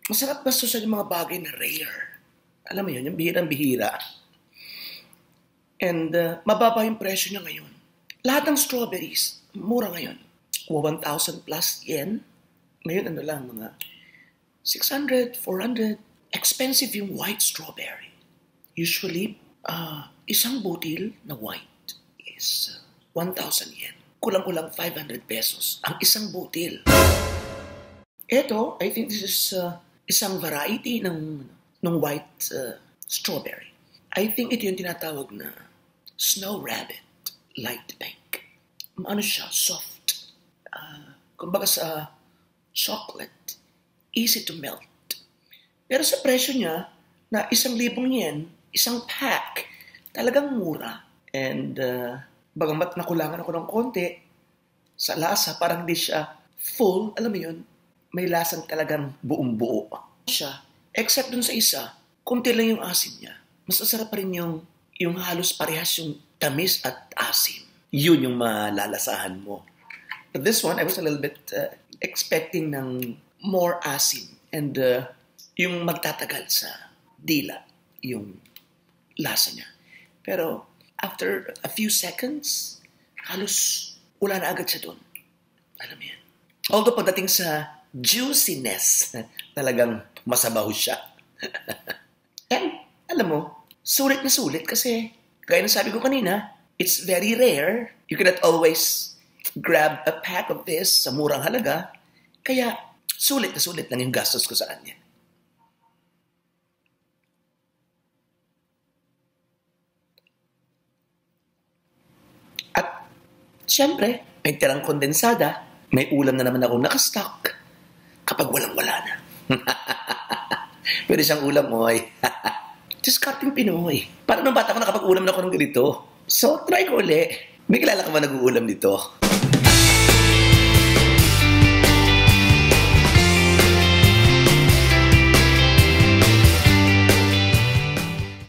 Masarap bastusan yung mga bagay na rare. Alam mo yun, yung bihirang-bihira. And mababa yung presyo niya ngayon. Lahat ng strawberries, mura ngayon. 1,000 plus yen. Ngayon ano lang, mga 600, 400. Expensive yung white strawberry. Usually, isang butil na white is 1,000 yen. Kulang-kulang 500 pesos ang isang butil. Ito, I think this is isang variety ng white strawberry. I think ito yung tinatawag na snow rabbit, light pink. Ano siya, soft. Kumbaga sa chocolate, easy to melt. Pero sa presyo niya, na 1,000 yen, isang pack, talagang mura. And bagamat nakulangan ako ng konti, sa lasa, parang di siya full, alam mo yun, may lasang talagang buong-buo siya. Except dun sa isa, kunti lang yung asim niya. Mas masarap pa rin yung halos parehas yung tamis at asim. Yun yung malalasahan mo. But this one, I was a little bit expecting ng more asim. And yung magtatagal sa dila, yung lasa niya. Pero after a few seconds, halos wala na agad siya dun. Alam mo yan. Although pagdating sa juiciness, talagang masabaw siya. And, alam mo, sulit na sulit kasi, gaya ng sabi ko kanina, it's very rare. You cannot always grab a pack of this sa murang halaga. Kaya, sulit na sulit lang yung gastos ko sa kanya. At, syempre, may tirang kondensada. May ulam na naman ako nakastock kapag walang-wala na. Pero isang ulam, oy. Discarding Pinoy. Parang nung bata ko nakapag-ulam na ako ng ganito. So, try ko uli. May kilala ka ba nag-uulam dito?